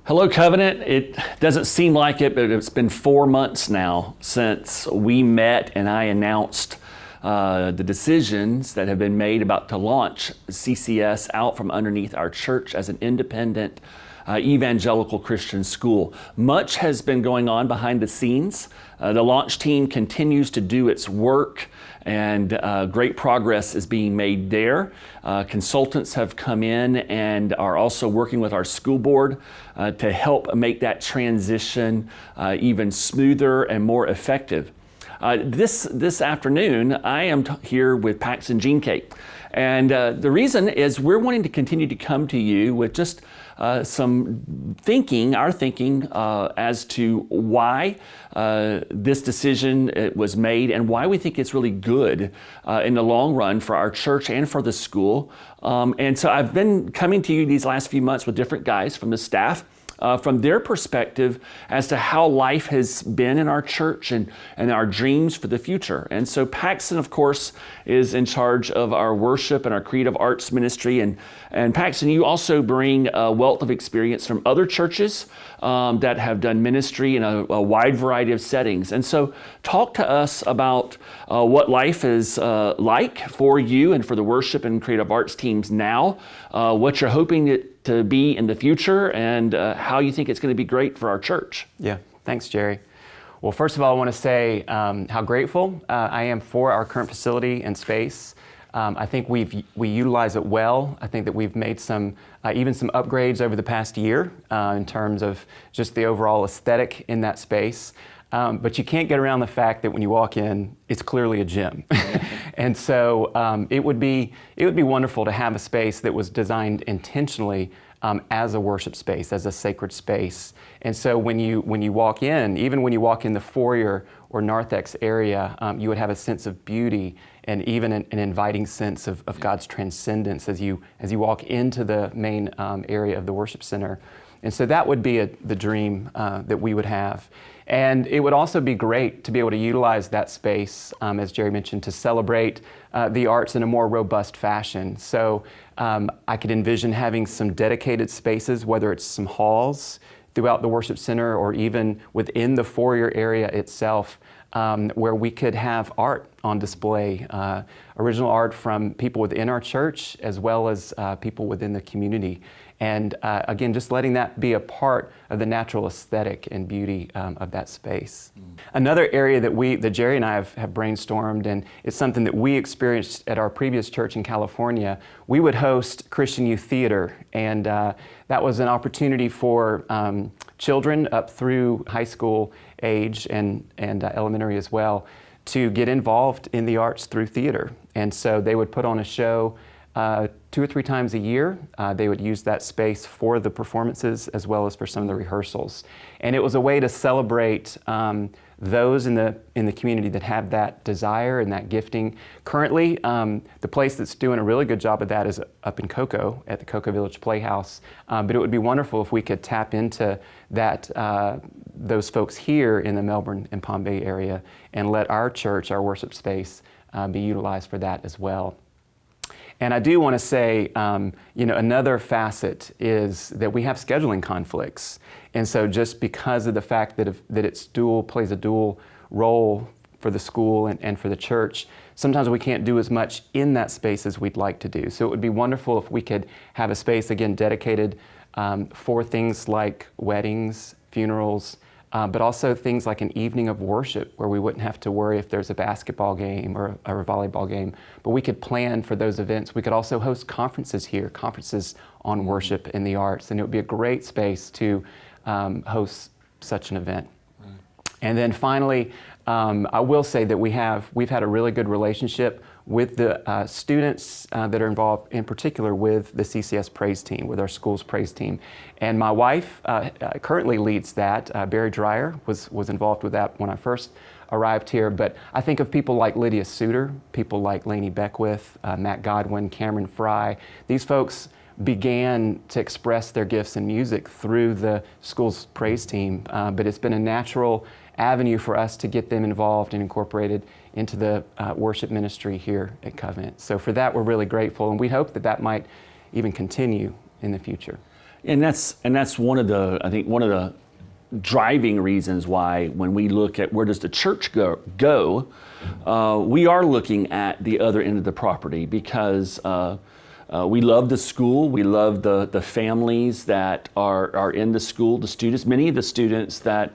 Hello, Covenant. It doesn't seem like it, but it's been 4 months now since we met and I announced the decisions that have been made about to launch CCS out from underneath our church as an independent Evangelical Christian School. Much has been going on behind the scenes. The launch team continues to do its work, and great progress is being made there. Consultants have come in and are also working with our school board to help make that transition even smoother and more effective. This afternoon, I am here with Paxson Jeancake. And the reason is we're wanting to continue to come to you with just some thinking, our thinking as to why this decision was made and why we think it's really good in the long run for our church and for the school. And so I've been coming to you these last few months with different guys from the staff, from their perspective as to how life has been in our church and our dreams for the future. And so Paxson, of course, is in charge of our worship and our creative arts ministry. And Paxson, you also bring a wealth of experience from other churches that have done ministry in a wide variety of settings. And so talk to us about what life is like for you and for the worship and creative arts teams now, what you're hoping to be in the future, and how you think it's going to be great for our church. Yeah, thanks, Jerry. Well, first of all, I want to say how grateful I am for our current facility and space. I think we utilize it well. I think that we've made some even some upgrades over the past year in terms of just the overall aesthetic in that space. But you can't get around the fact that when you walk in, it's clearly a gym. And so it would be wonderful to have a space that was designed intentionally as a worship space, as a sacred space. And so when you walk in, even when you walk in the foyer or narthex area, you would have a sense of beauty and even an inviting sense of God's transcendence as you walk into the main area of the worship center. And so that would be the dream that we would have. And it would also be great to be able to utilize that space, as Jerry mentioned, to celebrate the arts in a more robust fashion. So I could envision having some dedicated spaces, whether it's some halls throughout the worship center or even within the foyer area itself, where we could have art on display, original art from people within our church as well as people within the community. And again, just letting that be a part of the natural aesthetic and beauty of that space. Another area that Jerry and I have brainstormed, and it's something that we experienced at our previous church in California, we would host Christian youth theater. And that was an opportunity for children up through high school age and elementary as well to get involved in the arts through theater. And so they would put on a show 2 or 3 times a year. They would use that space for the performances as well as for some of the rehearsals. And it was a way to celebrate those in the community that have that desire and that gifting. Currently, the place that's doing a really good job of that is up in Cocoa at the Cocoa Village Playhouse. But it would be wonderful if we could tap into that those folks here in the Melbourne and Palm Bay area and let our church, our worship space, be utilized for that as well. And I do want to say, another facet is that we have scheduling conflicts. And so just because of the fact that it's plays a dual role for the school and for the church, sometimes we can't do as much in that space as we'd like to do. So it would be wonderful if we could have a space, again, dedicated for things like weddings, funerals, but also things like an evening of worship where we wouldn't have to worry if there's a basketball game or a volleyball game, but we could plan for those events. We could also host conferences here, conferences on worship and the arts, and it would be a great space to host such an event. And then finally, I will say that we've had a really good relationship with the students that are involved, in particular with the CCS praise team, with our school's praise team. And my wife currently leads that. Barry Dreyer was involved with that when I first arrived here. But I think of people like Lydia Suter, people like Lainey Beckwith, Matt Godwin, Cameron Fry. These folks began to express their gifts in music through the school's praise team. But it's been a natural avenue for us to get them involved and incorporated into the worship ministry here at Covenant. So for that, we're really grateful, and we hope that might even continue in the future. And that's one of the, I think, one of the driving reasons why when we look at where does the church go, we are looking at the other end of the property because we love the school. We love the families that are in the school, the students. Many of the students that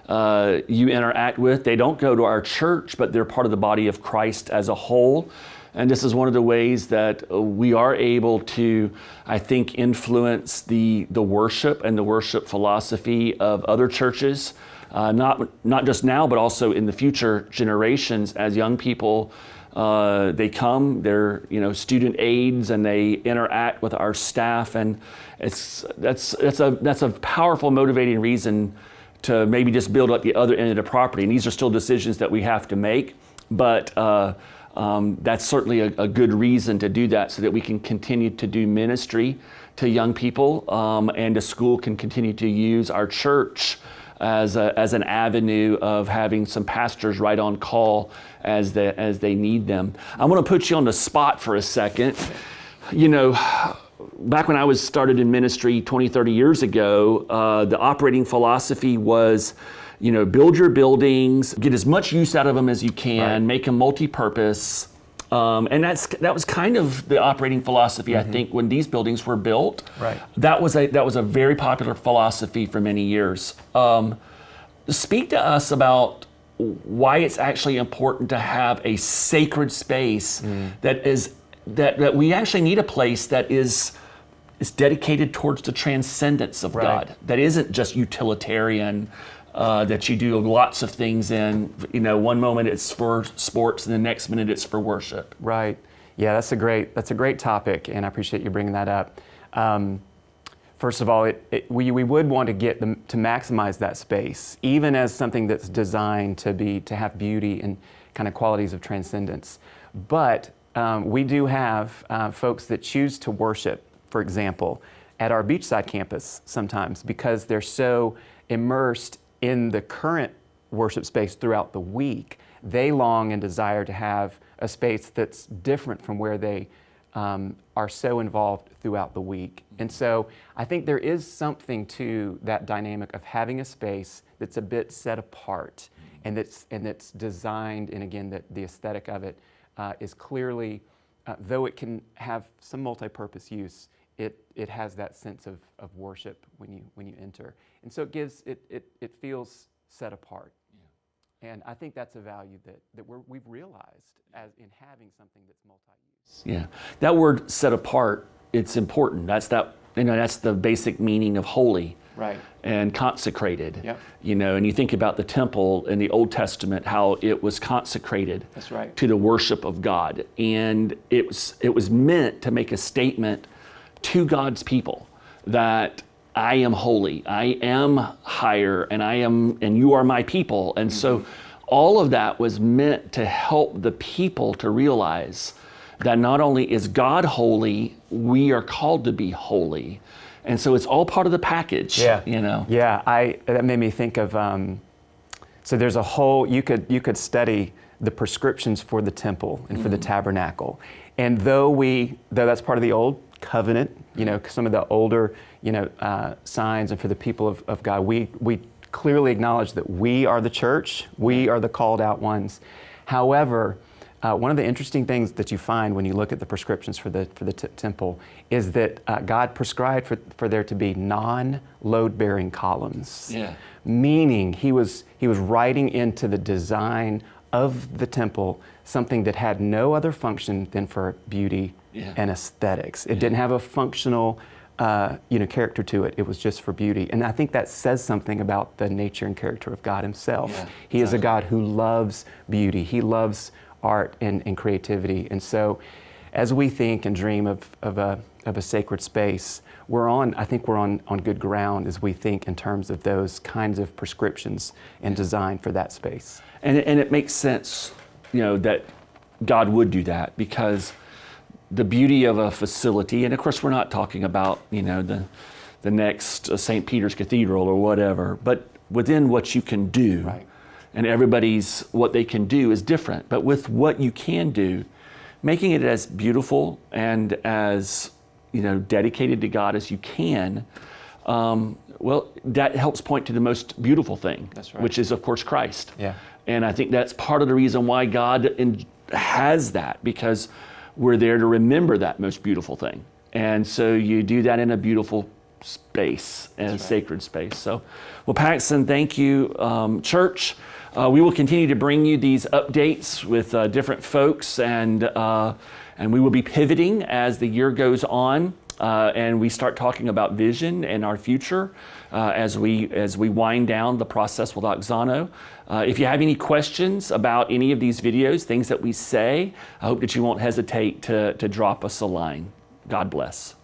you interact with, they don't go to our church, but they're part of the body of Christ as a whole. And this is one of the ways that we are able to, I think, influence the worship and the worship philosophy of other churches, not just now, but also in the future generations as young people. They come, they're student aides, and they interact with our staff, and that's a powerful motivating reason to maybe just build up the other end of the property. And these are still decisions that we have to make, but that's certainly a good reason to do that, so that we can continue to do ministry to young people, and the school can continue to use our church as an avenue of having some pastors right on call as they need them. I'm going to put you on the spot for a second. Back when I was started in ministry 20, 30 years ago, the operating philosophy was, build your buildings, get as much use out of them as you can, make them multi-purpose. And that was kind of the operating philosophy, I think, when these buildings were built. Right. That was a very popular philosophy for many years. Speak to us about why it's actually important to have a sacred space that we actually need a place that is dedicated towards the transcendence of God. That isn't just utilitarian. That you do lots of things in. One moment it's for sports, and the next minute it's for worship. Right. Yeah, that's a great topic, and I appreciate you bringing that up. First of all, we would want to get them to maximize that space, even as something that's designed to have beauty and kind of qualities of transcendence. But we do have folks that choose to worship, for example, at our beachside campus sometimes, because they're so immersed in the current worship space throughout the week. They long and desire to have a space that's different from where they are so involved throughout the week. And so I think there is something to that dynamic of having a space that's a bit set apart, and that's designed, and again, the aesthetic of it is clearly, though it can have some multi-purpose use, it has that sense of worship when you enter. And so it feels set apart. Yeah. And I think that's a value that we've realized as in having something that's multi-use. Yeah. That word set apart, it's important. That's the basic meaning of holy. Right. And consecrated. Yep. And you think about the temple in the Old Testament, how it was consecrated. That's right. To the worship of God. And it was meant to make a statement to God's people that I am holy, I am higher, and you are my people. And so all of that was meant to help the people to realize that not only is God holy, we are called to be holy. And so it's all part of the package. Yeah. Yeah. That made me think of, so there's a whole, you could study the prescriptions for the temple and for the tabernacle. And though that's part of the old covenant, some of the older, signs, and for the people of God, we clearly acknowledge that we are the church, we are the called out ones. However, one of the interesting things that you find when you look at the prescriptions for the temple is that God prescribed for there to be non-load-bearing columns. Yeah. Meaning he was writing into the design of the temple something that had no other function than for beauty and aesthetics. It didn't have a functional character to it. It was just for beauty. And I think that says something about the nature and character of God himself. Yeah, he is a God who loves beauty. He loves art and creativity. And so as we think and dream of a sacred space, I think we're on good ground as we think in terms of those kinds of prescriptions and design for that space. And it makes sense, that God would do that, because the beauty of a facility, and of course we're not talking about, the next St. Peter's Cathedral or whatever, but within what you can do. Right. And what they can do is different. But with what you can do, making it as beautiful and as dedicated to God as you can, well, that helps point to the most beautiful thing, That's right. which is, of course, Christ. Yeah. And I think that's part of the reason why God has that, because we're there to remember that most beautiful thing. And so you do that in a beautiful space and a sacred space. So, well, Paxson, thank you. Church, we will continue to bring you these updates with different folks, and we will be pivoting as the year goes on. And we start talking about vision and our future as we wind down the process with Oxano. If you have any questions about any of these videos, things that we say, I hope that you won't hesitate to drop us a line. God bless.